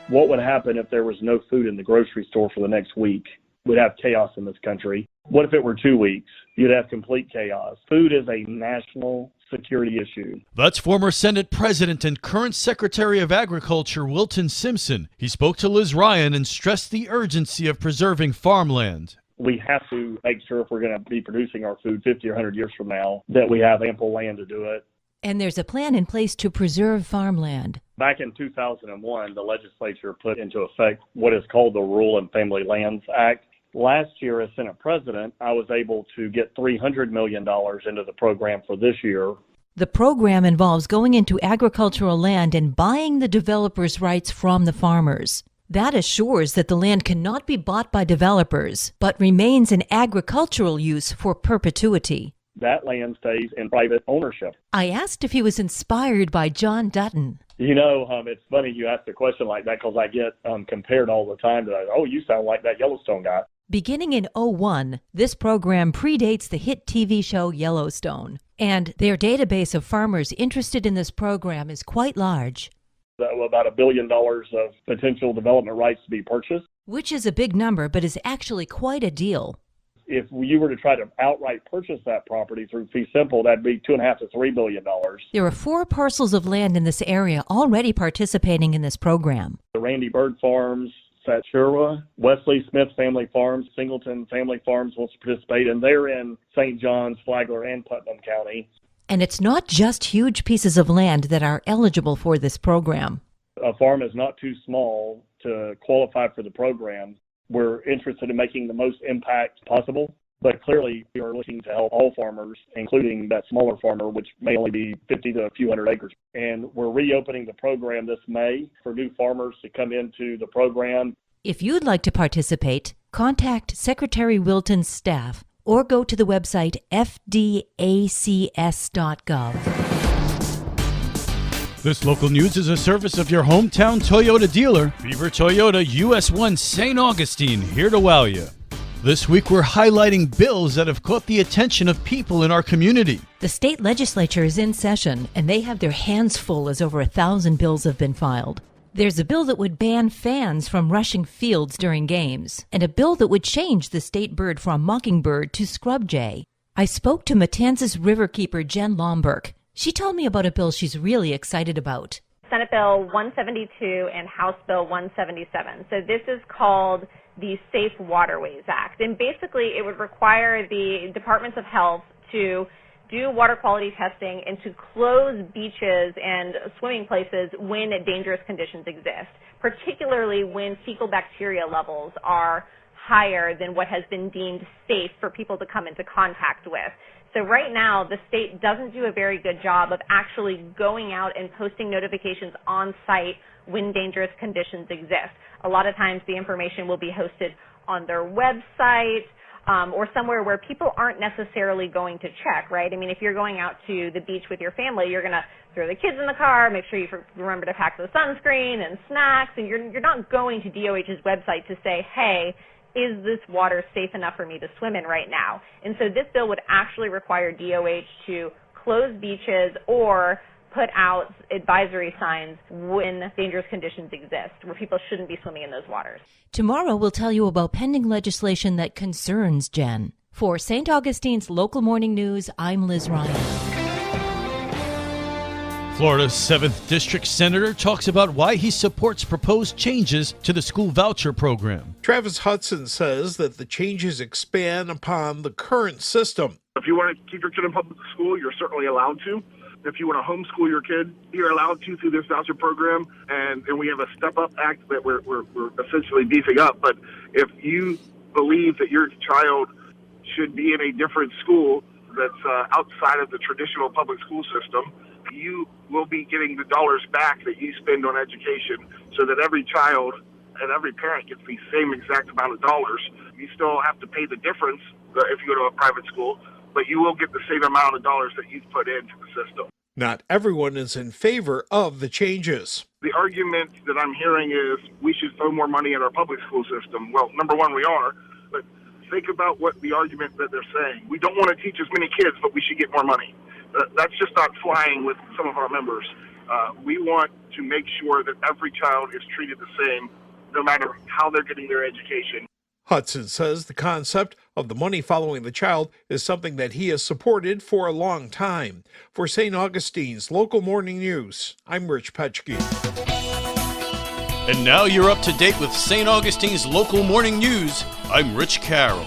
What would happen if there was no food in the grocery store for the next week? We'd have chaos in this country. What if it were 2 weeks? You'd have complete chaos. Food is a national security issue. That's former Senate President and current Secretary of Agriculture Wilton Simpson. He spoke to Liz Ryan and stressed the urgency of preserving farmland. We have to make sure if we're going to be producing our food 50 or 100 years from now, that we have ample land to do it. And there's a plan in place to preserve farmland. Back in 2001, the legislature put into effect what is called the Rural and Family Lands Act. Last year, as Senate President, I was able to get $300 million into the program for this year. The program involves going into agricultural land and buying the developers' rights from the farmers. That assures that the land cannot be bought by developers, but remains in agricultural use for perpetuity. That land stays in private ownership. I asked if he was inspired by John Dutton. You know, it's funny you ask a question like that because I get compared all the time to, oh, you sound like that Yellowstone guy. Beginning in 2001, this program predates the hit TV show Yellowstone, and their database of farmers interested in this program is quite large. About $1 billion of potential development rights to be purchased. Which is a big number, but is actually quite a deal. If you were to try to outright purchase that property through fee simple, that'd be $2.5 to $3 billion. There are 4 parcels of land in this area already participating in this program. The Randy Bird Farms, Satura, Wesley Smith Family Farms, Singleton Family Farms wants to participate, and they're in St. John's, Flagler, and Putnam County. And it's not just huge pieces of land that are eligible for this program. A farm is not too small to qualify for the program. We're interested in making the most impact possible, but clearly we are looking to help all farmers, including that smaller farmer, which may only be 50 to a few hundred acres. And we're reopening the program this May for new farmers to come into the program. If you'd like to participate, contact Secretary Wilton's staff or go to the website fdacs.gov. This local news is a service of your hometown Toyota dealer, Beaver Toyota US 1 St. Augustine, here to wow you. This week we're highlighting bills that have caught the attention of people in our community. The state legislature is in session, and they have their hands full as over 1,000 bills have been filed. There's a bill that would ban fans from rushing fields during games, and a bill that would change the state bird from mockingbird to scrub jay. I spoke to Matanzas riverkeeper Jen Lomberg. She told me about a bill she's really excited about. Senate Bill 172 and House Bill 177. So this is called the Safe Waterways Act. And basically it would require the Departments of Health to do water quality testing and to close beaches and swimming places when dangerous conditions exist, particularly when fecal bacteria levels are higher than what has been deemed safe for people to come into contact with. So right now, the state doesn't do a very good job of actually going out and posting notifications on site when dangerous conditions exist. A lot of times the information will be hosted on their website or somewhere where people aren't necessarily going to check, right? I mean, if you're going out to the beach with your family, you're going to throw the kids in the car, make sure you remember to pack the sunscreen and snacks, and you're not going to DOH's website to say, hey, is this water safe enough for me to swim in right now? And so this bill would actually require DOH to close beaches or put out advisory signs when dangerous conditions exist, where people shouldn't be swimming in those waters. Tomorrow we'll tell you about pending legislation that concerns Jen. For St. Augustine's Local Morning News, I'm Liz Ryan. Florida's 7th District Senator talks about why he supports proposed changes to the school voucher program. Travis Hudson says that the changes expand upon the current system. If you want to keep your kid in public school, you're certainly allowed to. If you want to homeschool your kid, you're allowed to through this voucher program. And we have a step-up act that we're essentially beefing up. But if you believe that your child should be in a different school that's outside of the traditional public school system, you will be getting the dollars back that you spend on education, so that every child and every parent gets the same exact amount of dollars. You still have to pay the difference if you go to a private school, but you will get the same amount of dollars that you've put into the system. Not everyone is in favor of the changes. The argument that I'm hearing is we should throw more money at our public school system. Well, number one, we are, but think about what the argument that they're saying. We don't want to teach as many kids, but we should get more money. That's just not flying with some of our members. We want to make sure that every child is treated the same, no matter how they're getting their education. Hudson says the concept of the money following the child is something that he has supported for a long time. For St. Augustine's Local Morning News, I'm Rich Petchke. And now you're up to date with St. Augustine's Local Morning News. I'm Rich Carroll.